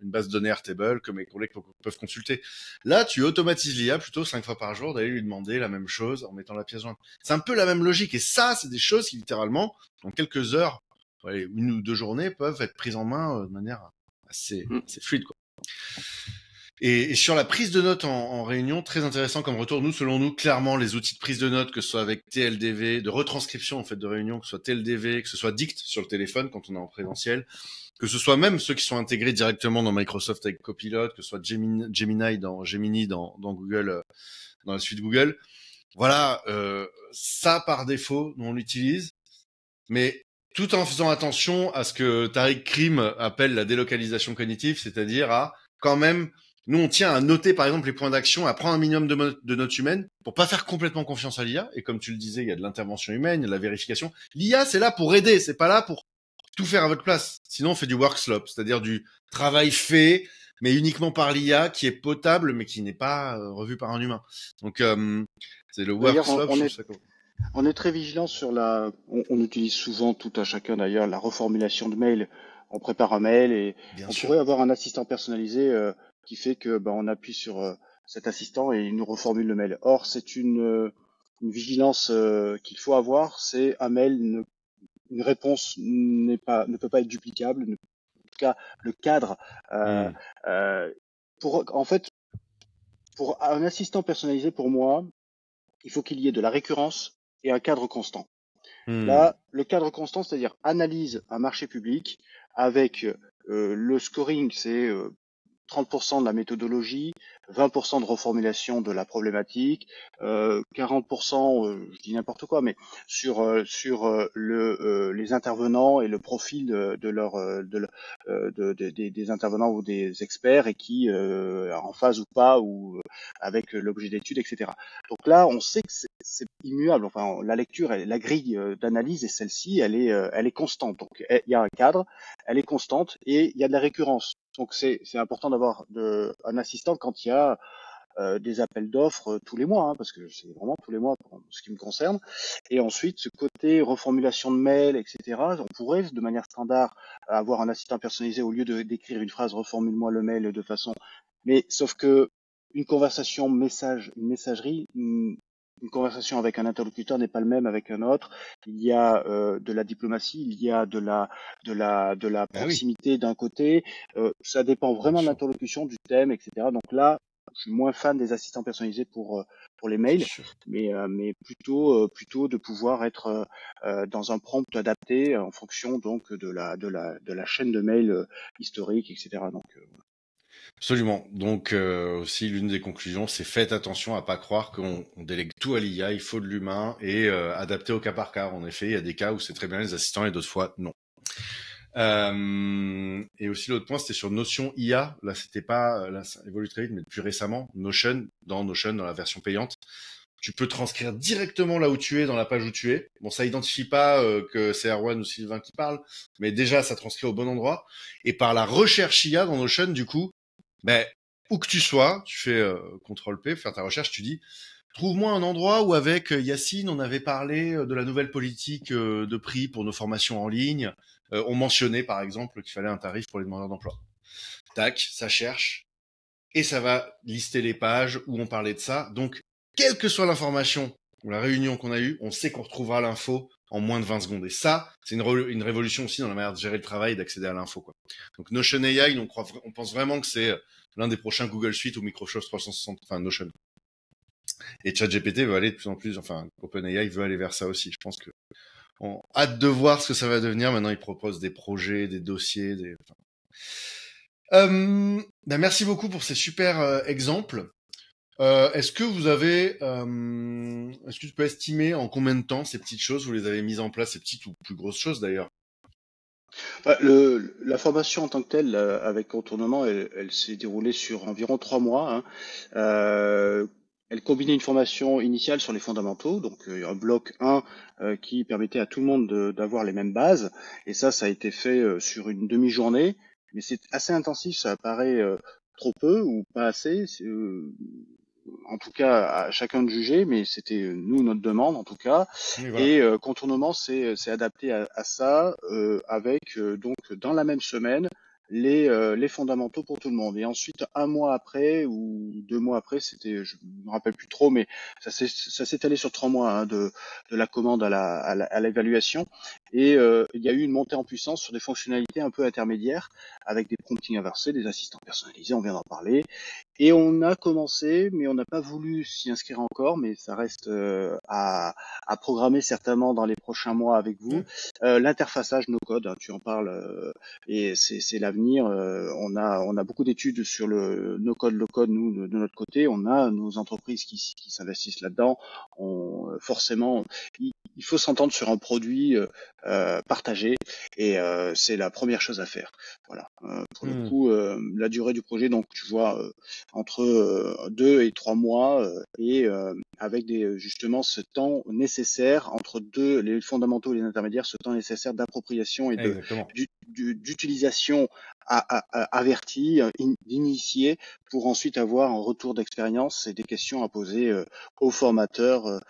une base de données Airtable que mes collègues peuvent consulter. Là, tu automatises l'IA plutôt 5 fois par jour d'aller lui demander la même chose en mettant la pièce jointe. C'est un peu la même logique. Et ça, c'est des choses qui, littéralement, en quelques heures, une ou deux journées, peuvent être prises en main de manière assez fluide, quoi. Et sur la prise de notes en réunion, très intéressant comme retour. Nous, selon nous, clairement, les outils de prise de notes, que ce soit avec TLDV, de retranscription en fait de réunion, que ce soit TLDV, que ce soit Dict sur le téléphone quand on est en présentiel, que ce soit même ceux qui sont intégrés directement dans Microsoft avec Copilot, que ce soit Gemini dans Google, dans la suite Google. Voilà, ça par défaut, nous on l'utilise, mais tout en faisant attention à ce que Tariq Krim appelle la délocalisation cognitive, c'est-à-dire à quand même, nous on tient à noter par exemple les points d'action, à prendre un minimum de notes humaines pour pas faire complètement confiance à l'IA. Et comme tu le disais, il y a de l'intervention humaine, il y a de la vérification. L'IA c'est là pour aider, c'est pas là pour tout faire à votre place. Sinon on fait du work slop, c'est-à-dire du travail fait mais uniquement par l'IA qui est potable mais qui n'est pas revu par un humain. Donc c'est le work slop. On est très vigilant sur on utilise souvent tout à chacun d'ailleurs la reformulation de mail. On prépare un mail et Bien on sûr. pourrait avoir un assistant personnalisé qui fait que on appuie sur cet assistant et il nous reformule le mail. Or, c'est une vigilance qu'il faut avoir. C'est un mail, une réponse ne peut pas être duplicable. En tout cas, le cadre. En fait, pour un assistant personnalisé, pour moi, il faut qu'il y ait de la récurrence et un cadre constant. Là, le cadre constant, c'est-à-dire analyse un marché public avec le scoring, c'est 30% de la méthodologie, 20% de reformulation de la problématique, 40%, je dis n'importe quoi, mais sur les intervenants et le profil des intervenants ou des experts et qui en phase ou pas ou avec l'objet d'étude, etc. Donc là, on sait que c'est immuable. Enfin, la lecture, la grille d'analyse est celle-ci, elle est constante. Donc il y a un cadre, elle est constante et il y a de la récurrence. Donc c'est important d'avoir un assistant quand il y a des appels d'offres tous les mois, parce que c'est vraiment tous les mois pour ce qui me concerne. Et ensuite, ce côté reformulation de mail, etc., on pourrait de manière standard avoir un assistant personnalisé au lieu d'écrire une phrase reformule-moi le mail de façon. Mais sauf que une conversation une messagerie, une conversation avec un interlocuteur n'est pas le même avec un autre. Il y a de la diplomatie, il y a de la proximité d'un côté. Ça dépend vraiment de l'interlocution, du thème, etc. Donc là, je suis moins fan des assistants personnalisés pour les mails, mais plutôt de pouvoir être dans un prompt adapté en fonction donc de la chaîne de mails historique, etc. Donc Absolument. Donc aussi l'une des conclusions, c'est faites attention à pas croire qu'on délègue tout à l'IA, il faut de l'humain et adapter au cas par cas. En effet, il y a des cas où c'est très bien les assistants et d'autres fois non. Et aussi l'autre point, c'était sur Notion IA. Là, c'était pas, là, ça évolue très vite, mais plus récemment, Notion, dans la version payante, tu peux transcrire directement là où tu es, dans la page où tu es. Bon, ça identifie pas que c'est Erwan ou Sylvain qui parle, mais déjà, ça transcrit au bon endroit. Et par la recherche IA dans Notion, du coup, où que tu sois, tu fais CTRL-P, faire ta recherche, tu dis trouve-moi un endroit où avec Yacine, on avait parlé de la nouvelle politique de prix pour nos formations en ligne. On mentionnait par exemple qu'il fallait un tarif pour les demandeurs d'emploi. Tac, ça cherche et ça va lister les pages où on parlait de ça. Donc, quelle que soit l'information ou la réunion qu'on a eue, on sait qu'on retrouvera l'info en moins de 20 secondes. Et ça, c'est une révolution aussi dans la manière de gérer le travail et d'accéder à l'info, quoi. Donc Notion AI, on pense vraiment que c'est l'un des prochains Google Suite ou Microsoft 360, enfin Notion. Et ChatGPT veut aller de plus en plus, enfin OpenAI veut aller vers ça aussi. Je pense que on hâte de voir ce que ça va devenir. Maintenant, ils proposent des projets, des dossiers, merci beaucoup pour ces super exemples. Est-ce que tu peux estimer en combien de temps ces petites choses, vous les avez mises en place, ces petites ou plus grosses choses d'ailleurs? La formation en tant que telle, avec Contournement, elle s'est déroulée sur environ 3 mois, hein. Euh, Elle combinait une formation initiale sur les fondamentaux, donc un bloc 1 qui permettait à tout le monde d'avoir les mêmes bases, et ça a été fait sur une demi-journée, mais c'est assez intensif, ça paraît trop peu ou pas assez. En tout cas, à chacun de juger, mais c'était nous notre demande en tout cas. Oui, voilà. Et Contournement s'est adapté à ça avec donc dans la même semaine les fondamentaux pour tout le monde. Et ensuite, un mois après ou 2 mois après, je me rappelle plus trop, mais ça s'est allé sur 3 mois, hein, de la commande à l'évaluation. Et il y a eu une montée en puissance sur des fonctionnalités un peu intermédiaires avec des promptings inversés, des assistants personnalisés, on vient d'en parler. Et on a commencé, mais on n'a pas voulu s'y inscrire encore, mais ça reste à programmer certainement dans les prochains mois avec vous. Mm. L'interfaçage no code, hein, tu en parles, et c'est l'avenir. On a beaucoup d'études sur le no code, low code, nous de notre côté. On a nos entreprises qui s'investissent là-dedans. Forcément, il faut s'entendre sur un produit partagé, et c'est la première chose à faire. Voilà. Pour le Mm. coup, la durée du projet, donc tu vois, entre 2 et 3 mois, et avec justement ce temps nécessaire entre les fondamentaux et les intermédiaires, ce temps nécessaire d'appropriation et Exactement. d'utilisation avertie, d'initier, pour ensuite avoir un retour d'expérience et des questions à poser aux formateurs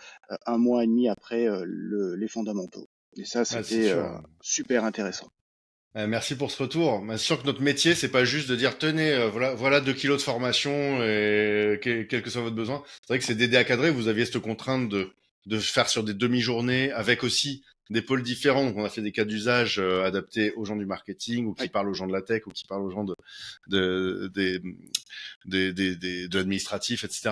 1 mois et demi après les fondamentaux. Et ça, Ah, c'est c'était sûr. super intéressant. Merci pour ce retour. Mais c'est sûr que notre métier, c'est pas juste de dire tenez, voilà 2 kilos de formation et quel que soit votre besoin. C'est vrai que c'est d'aider à cadrer. Vous aviez cette contrainte de faire sur des demi-journées avec aussi des pôles différents. Donc on a fait des cas d'usage adaptés aux gens du marketing ou qui Oui. parlent aux gens de la tech ou qui parlent aux gens de l'administratif, etc.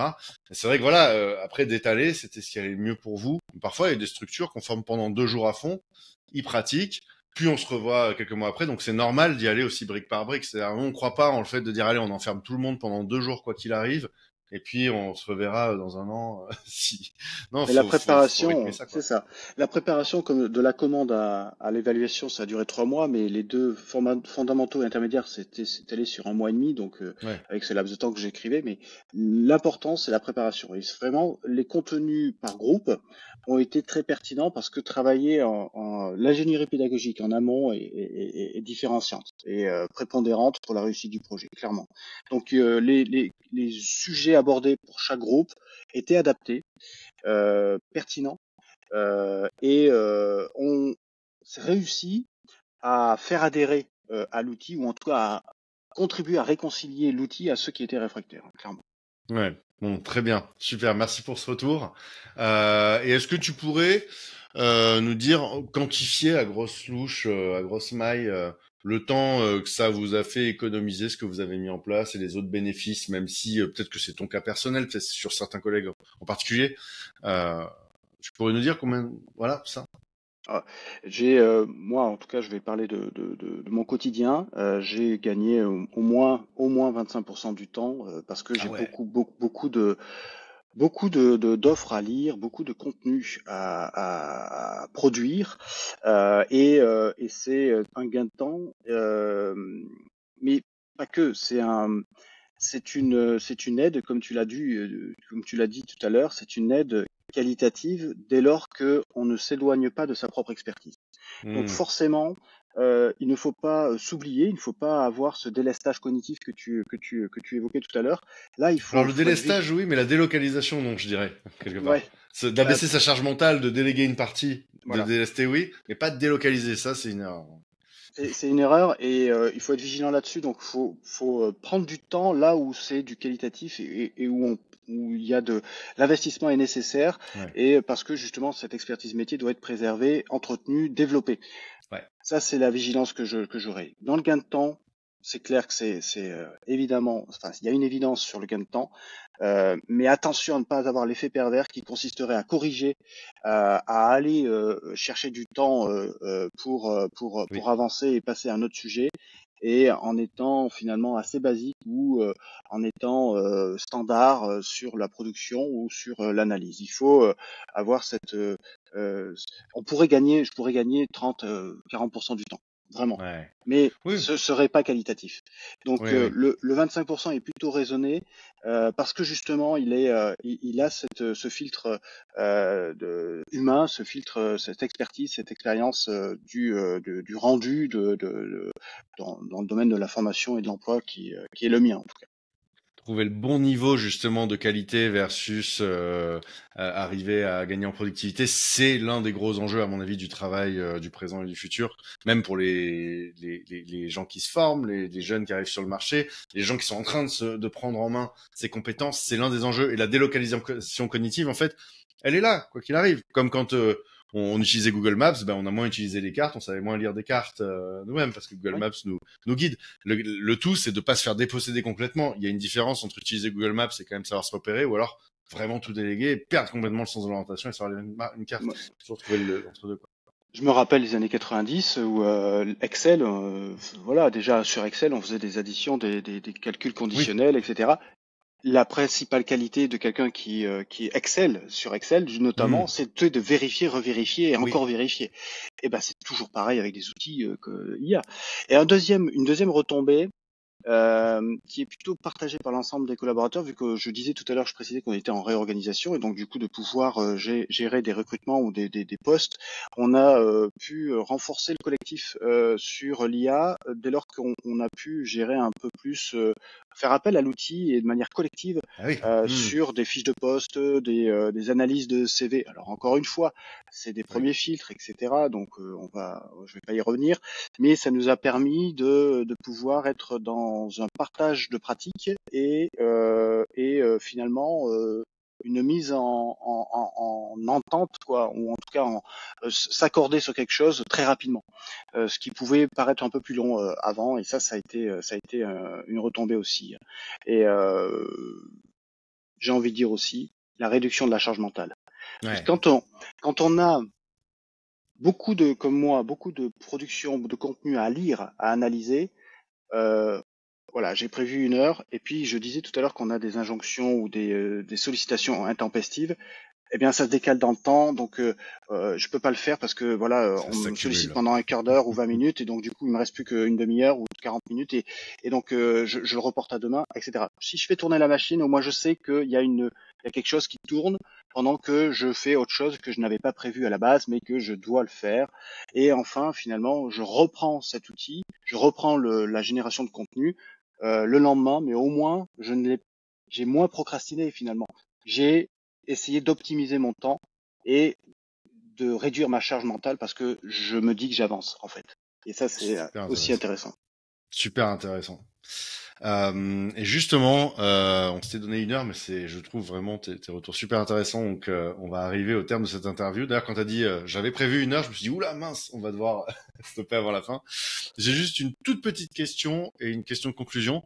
Et c'est vrai que voilà, après d'étaler, c'était ce qui allait le mieux pour vous. Parfois, il y a des structures qu'on forme pendant 2 jours à fond, ils pratiquent. Puis on se revoit quelques mois après, donc c'est normal d'y aller aussi brique par brique. C'est-à-dire, on ne croit pas en le fait de dire allez, on enferme tout le monde pendant 2 jours quoi qu'il arrive, et puis on se reverra dans un an. Si non, Mais la faut rythmer préparation, ça c'est quoi. ça. La préparation comme de la commande à l'évaluation, ça a duré 3 mois, mais les deux fondamentaux et intermédiaires, c'est allé sur 1 mois et demi, donc Ouais. avec ce laps de temps que j'écrivais. Mais l'important, c'est la préparation. Et vraiment, les contenus par groupe ont été très pertinents parce que travailler l'ingénierie pédagogique en amont est différenciante et prépondérante pour la réussite du projet, clairement. Donc les sujets abordés pour chaque groupe étaient adaptés, pertinent, et on s'est réussi à faire adhérer à l'outil, ou en tout cas à contribuer à réconcilier l'outil à ceux qui étaient réfractaires, hein, clairement. Ouais. Bon, très bien, super. Merci pour ce retour. Et est-ce que tu pourrais nous dire, quantifier à grosse louche, à grosse maille, le temps que ça vous a fait économiser, ce que vous avez mis en place et les autres bénéfices, même si peut-être que c'est ton cas personnel, peut-être sur certains collègues en particulier. Euh, Tu pourrais nous dire combien, voilà, ça. Ah, moi, en tout cas, je vais parler de mon quotidien. J'ai gagné au moins 25% du temps, parce que Ah j'ai ouais. beaucoup d'offres à lire, beaucoup de contenu à produire, et c'est un gain de temps, mais pas que. C'est une aide, comme tu l'as dit tout à l'heure, c'est une aide qualitative dès lors que on ne s'éloigne pas de sa propre expertise. Donc Hmm. forcément, il ne faut pas s'oublier, il ne faut pas avoir ce délestage cognitif que tu évoquais tout à l'heure. Là, il Alors faut, le faut être vigilant. délestage, oui, mais la délocalisation, non, je dirais, quelque part. Ouais, bah, D'abaisser sa charge mentale, de déléguer une partie, de voilà. délester, oui, mais pas de délocaliser, ça c'est une erreur. C'est une erreur, et il faut être vigilant là-dessus. Donc, faut prendre du temps là où c'est du qualitatif, et où il y a l'investissement est nécessaire, Ouais, et parce que justement cette expertise métier doit être préservée, entretenue, développée. ouais. Ça, c'est la vigilance que j'aurai. Dans le gain de temps, c'est clair que c'est évidemment, enfin, il y a une évidence sur le gain de temps, mais attention à ne pas avoir l'effet pervers qui consisterait à corriger, à aller chercher du temps Oui. pour avancer et passer à un autre sujet, et en étant finalement assez basique, ou en étant standard sur la production ou sur l'analyse. Il faut avoir cette euh, je pourrais gagner 30, 40% du temps. vraiment. Ouais. Mais Oui, ce serait pas qualitatif. Donc oui, oui. le 25% est plutôt raisonné parce que justement il a ce filtre humain, ce filtre, cette expertise, cette expérience du rendu dans le domaine de la formation et de l'emploi qui est le mien en tout cas. Trouver le bon niveau justement de qualité versus arriver à gagner en productivité, c'est l'un des gros enjeux à mon avis du travail du présent et du futur, même pour les gens qui se forment, les jeunes qui arrivent sur le marché, les gens qui sont en train de prendre en main ces compétences, c'est l'un des enjeux. Et la délocalisation cognitive, en fait, elle est là, quoi qu'il arrive. Comme quand on utilisait Google Maps, ben on a moins utilisé les cartes, on savait moins lire des cartes nous-mêmes parce que Google Oui. Maps nous guide. Le tout, c'est de pas se faire déposséder complètement. Il y a une différence entre utiliser Google Maps et quand même savoir se repérer, ou alors vraiment tout déléguer, perdre complètement le sens de l'orientation et savoir lire une carte. Moi, Toujours trouver l'entre-deux, quoi. je me rappelle les années 90 où Excel, voilà, déjà sur Excel, on faisait des additions, des calculs Oui. conditionnels, etc. La principale qualité de quelqu'un qui excelle sur Excel, notamment, Mmh. c'est de vérifier, revérifier et Oui. encore vérifier. Et ben, c'est toujours pareil avec des outils que IA. Et une deuxième retombée, qui est plutôt partagé par l'ensemble des collaborateurs, vu que je disais tout à l'heure, je précisais qu'on était en réorganisation, et donc du coup de pouvoir gérer des recrutements ou des postes, on a pu renforcer le collectif sur l'IA dès lors qu'on a pu gérer un peu plus, faire appel à l'outil et de manière collective Ah oui. Mmh. sur des fiches de poste, des analyses de CV. Alors encore une fois, c'est des Oui. premiers filtres, etc. Donc je vais pas y revenir, mais ça nous a permis de pouvoir être dans un partage de pratiques et finalement une mise en entente, quoi, ou en tout cas s'accorder sur quelque chose très rapidement, ce qui pouvait paraître un peu plus long avant, et ça a été une retombée aussi. Et j'ai envie de dire aussi la réduction de la charge mentale. Parce que Ouais. quand on a comme moi, beaucoup de production, de contenu à lire, à analyser, euh, voilà, j'ai prévu 1 heure, et puis je disais tout à l'heure qu'on a des injonctions ou des sollicitations intempestives. Eh bien, ça se décale dans le temps, donc je peux pas le faire parce que voilà, Ça on me sollicite s'accumule. pendant un quart d'heure ou 20 minutes, et donc du coup, il me reste plus qu'une demi-heure ou 40 minutes, et donc je le reporte à demain, etc. Si je fais tourner la machine, au moins je sais qu'il y a quelque chose qui tourne pendant que je fais autre chose que je n'avais pas prévu à la base, mais que je dois le faire. Et enfin, finalement, je reprends cet outil, je reprends la génération de contenu le lendemain, mais au moins j'ai moins procrastiné finalement. J'ai essayé d'optimiser mon temps et de réduire ma charge mentale parce que je me dis que j'avance en fait. Et ça, c'est Super aussi intéressant. intéressant. Super intéressant. Et justement, on s'était donné 1 heure, mais je trouve vraiment tes retours super intéressants. Donc, on va arriver au terme de cette interview. D'ailleurs, quand t'as dit, j'avais prévu 1 heure, je me suis dit, oula, mince, on va devoir stopper avant la fin. J'ai juste une toute petite question et une question de conclusion.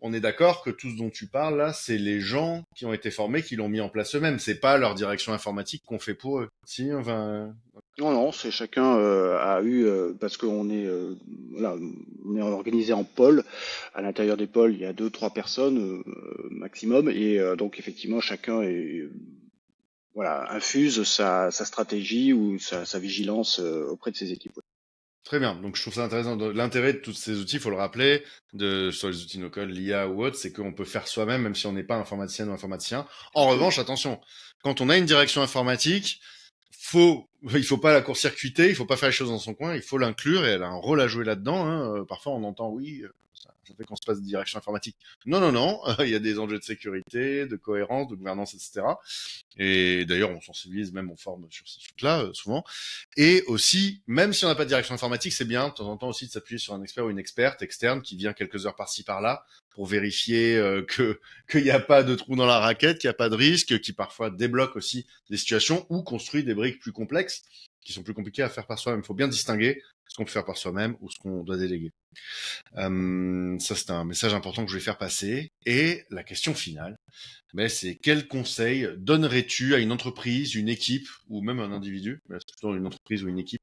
On est d'accord que tout ce dont tu parles là, c'est les gens qui ont été formés, qui l'ont mis en place eux-mêmes. C'est pas leur direction informatique qu'on fait pour eux. Si, enfin, Non, non, c'est chacun a eu parce qu'on est voilà, on est organisé en pôles. À l'intérieur des pôles, il y a 2, 3 personnes maximum, et donc effectivement, chacun voilà, infuse sa stratégie ou sa vigilance auprès de ses équipes. Ouais. très bien. Donc, je trouve ça intéressant. L'intérêt de tous ces outils, il faut le rappeler, sur les outils no-code, l'IA ou autre, c'est qu'on peut faire soi-même, même si on n'est pas informaticien ou informaticien. En Absolument. revanche, attention, quand on a une direction informatique, il faut pas la court-circuiter, il faut pas faire les choses dans son coin, il faut l'inclure, et elle a un rôle à jouer là-dedans, hein. Parfois, on entend, oui, ça fait qu'on se passe de direction informatique. Non, non, non, il y a des enjeux de sécurité, de cohérence, de gouvernance, etc. Et d'ailleurs, on sensibilise, même on forme sur ces trucs-là, souvent. Et aussi, même si on n'a pas de direction informatique, c'est bien de temps en temps aussi de s'appuyer sur un expert ou une experte externe qui vient quelques heures par-ci par-là pour vérifier qu'il n'y a pas de trou dans la raquette, qu'il n'y a pas de risque, qui parfois débloque aussi des situations ou construit des briques plus complexes qui sont plus compliquées à faire par soi-même. Il faut bien distinguer ce qu'on peut faire par soi-même ou ce qu'on doit déléguer. Ça, c'est un message important que je vais faire passer. Et la question finale, mais c'est quel conseil donnerais-tu à une entreprise, une équipe ou même un individu, mais c'est plutôt une entreprise ou une équipe,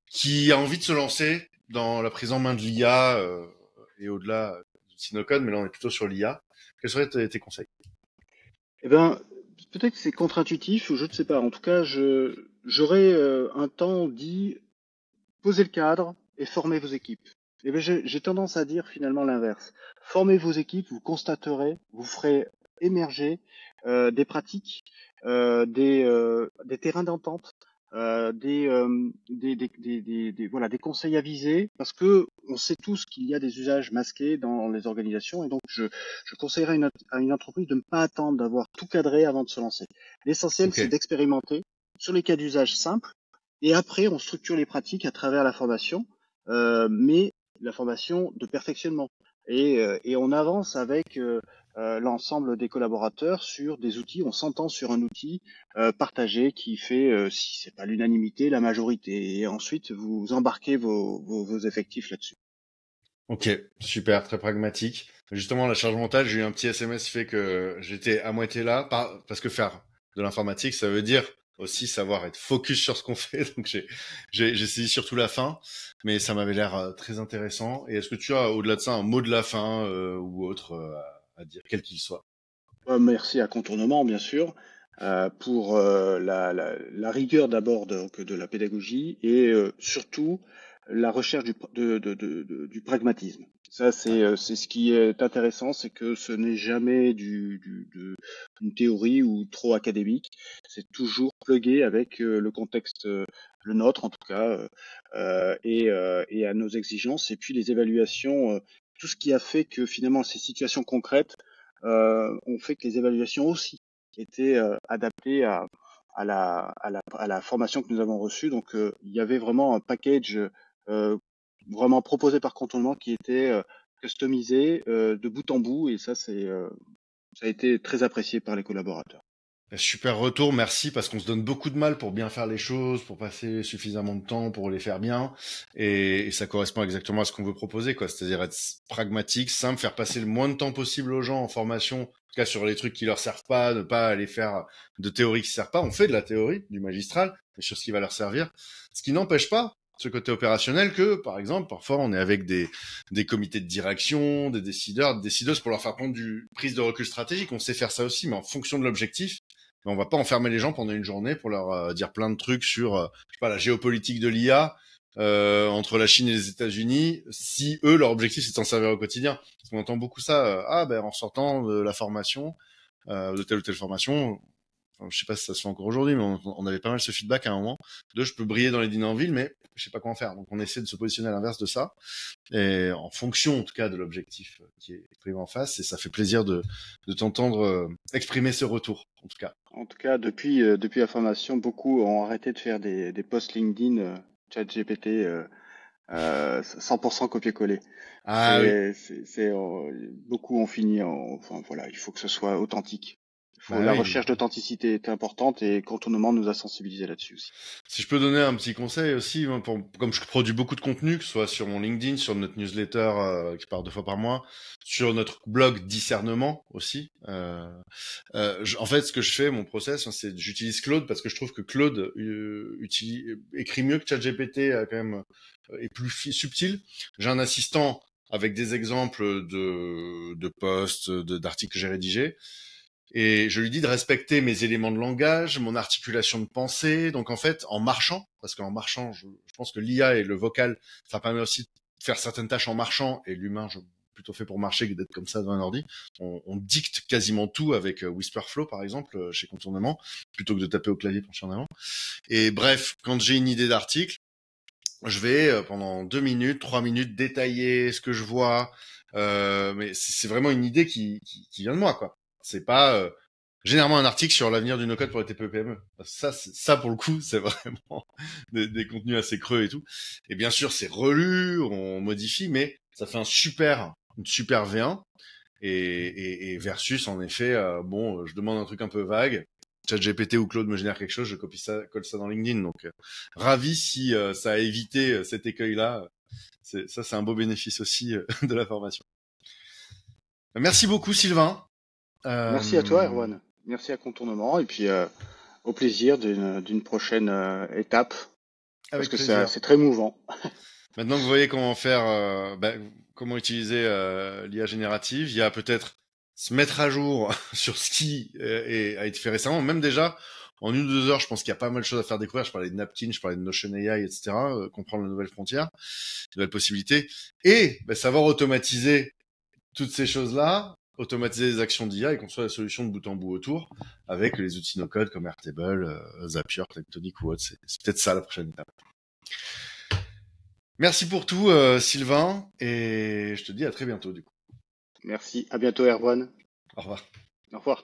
qui a envie de se lancer dans la prise en main de l'IA et au-delà du Sinocode, mais là on est plutôt sur l'IA. Quels seraient tes conseils? Eh ben, peut-être que c'est contre-intuitif, ou je ne sais pas. En tout cas, j'aurais un temps dit poser le cadre, et formez vos équipes. Et bien, j'ai tendance à dire finalement l'inverse. Formez vos équipes, vous constaterez, vous ferez émerger des pratiques, des terrains d'entente, voilà, des conseils avisés, parce que on sait tous qu'il y a des usages masqués dans les organisations, et donc je conseillerais à une entreprise de ne pas attendre d'avoir tout cadré avant de se lancer. L'essentiel, c'est Ok. d'expérimenter sur les cas d'usage simples, et après, on structure les pratiques à travers la formation, mais la formation de perfectionnement. Et on avance avec l'ensemble des collaborateurs sur des outils, on s'entend sur un outil partagé qui fait, si c'est pas l'unanimité, la majorité. Et ensuite, vous embarquez vos effectifs là-dessus. Ok, super, très pragmatique. Justement, la charge mentale, j'ai eu un petit SMS qui fait que j'étais à moitié là, parce que faire de l'informatique, ça veut dire aussi savoir être focus sur ce qu'on fait. Donc j'ai saisi surtout la fin, mais ça m'avait l'air très intéressant. Et est-ce que tu as, au-delà de ça, un mot de la fin ou autre à dire, quel qu'il soit? Merci à Contournement, bien sûr, pour la rigueur d'abord de la pédagogie et surtout la recherche du pragmatisme. Ça, Ouais. c'est ce qui est intéressant, c'est que ce n'est jamais une théorie ou trop académique. C'est toujours plugué avec le contexte, le nôtre en tout cas, et à nos exigences. Et puis les évaluations, tout ce qui a fait que finalement ces situations concrètes ont fait que les évaluations aussi étaient adaptées à la formation que nous avons reçue. Donc, il y avait vraiment un package vraiment proposé par Contournement qui était customisé de bout en bout, et ça a été très apprécié par les collaborateurs. Super retour, merci, parce qu'on se donne beaucoup de mal pour bien faire les choses, pour passer suffisamment de temps pour les faire bien, et ça correspond exactement à ce qu'on veut proposer, quoi. C'est-à-dire être pragmatique, simple, faire passer le moins de temps possible aux gens en formation, en tout cas sur les trucs qui leur servent pas, ne pas aller faire de théorie qui servent pas. On fait de la théorie, du magistral, mais sur ce qui va leur servir. Ce qui n'empêche pas ce côté opérationnel que, par exemple, parfois on est avec des comités de direction, des décideurs, des décideuses pour leur faire prendre du prise de recul stratégique. On sait faire ça aussi, mais en fonction de l'objectif. Mais on va pas enfermer les gens pendant une journée pour leur dire plein de trucs sur, je sais pas, la géopolitique de l'IA entre la Chine et les États-Unis, si eux leur objectif c'est de s'en servir au quotidien. Parce qu'on entend beaucoup ça, en sortant de la formation, de telle ou telle formation. Enfin, je sais pas si ça se fait encore aujourd'hui, mais on avait pas mal ce feedback à un moment. Je peux briller dans les dîners en ville, mais je sais pas comment faire. Donc on essaie de se positionner à l'inverse de ça, et en fonction en tout cas de l'objectif qui est exprimé en face. Et ça fait plaisir de t'entendre exprimer ce retour, en tout cas. En tout cas, depuis la formation, beaucoup ont arrêté de faire des posts LinkedIn, ChatGPT, 100% copier-coller. Ah oui, Beaucoup ont fini enfin voilà, il faut que ce soit authentique. bah La oui. recherche d'authenticité est importante, et Contournement nous a sensibilisés là-dessus aussi. Si je peux donner un petit conseil aussi, moi, comme je produis beaucoup de contenu, que ce soit sur mon LinkedIn, sur notre newsletter qui part 2 fois par mois, sur notre blog Discernement aussi. En fait, ce que je fais, mon process, c'est j'utilise Claude parce que je trouve que Claude écrit mieux que ChatGPT, quand même, est plus subtil. J'ai un assistant avec des exemples de posts, d'articles que j'ai rédigés. Et je lui dis de respecter mes éléments de langage, mon articulation de pensée. Donc en fait, en marchant, parce qu'en marchant, je pense que l'IA et le vocal, ça permet aussi de faire certaines tâches en marchant, et l'humain, je plutôt fait pour marcher que d'être comme ça devant un ordi. On dicte quasiment tout avec Whisperflow, par exemple, chez Contournement, plutôt que de taper au clavier pour en avant. Et bref, quand j'ai une idée d'article, je vais pendant 2 minutes, 3 minutes détailler ce que je vois. Mais c'est vraiment une idée qui vient de moi, quoi. C'est pas généralement un article sur l'avenir du no-code pour les TPE-PME. Ça pour le coup, c'est vraiment des contenus assez creux et tout. Et bien sûr, c'est relu, on modifie, mais ça fait une super V1. Et versus, en effet, je demande un truc un peu vague. ChatGPT ou Claude me génère quelque chose, je copie ça, colle ça dans LinkedIn. Donc, ravi si ça a évité cet écueil-là. C'est un beau bénéfice aussi de la formation. Merci beaucoup, Sylvain. Merci à toi, Euh, Erwan. Merci à Contournement, et puis au plaisir d'une prochaine étape, parce Avec que plaisir. c'est très mouvant. Maintenant que vous voyez comment faire, comment utiliser l'IA générative, il y a peut-être se mettre à jour sur ce qui a été fait récemment. Même déjà, En 1 ou 2 heures, je pense qu'il y a pas mal de choses à faire découvrir. Je parlais de Napkin, je parlais de Notion AI, etc. Comprendre les nouvelles frontières, les nouvelles possibilités. Et savoir automatiser toutes ces choses-là, automatiser les actions d'IA et construire la solution de bout en bout autour avec les outils no-code comme Airtable, Zapier, Tectonic ou autre. C'est peut-être ça la prochaine étape. Merci pour tout, Sylvain, et je te dis à très bientôt du coup. Merci, à bientôt Erwan. Au revoir. Au revoir.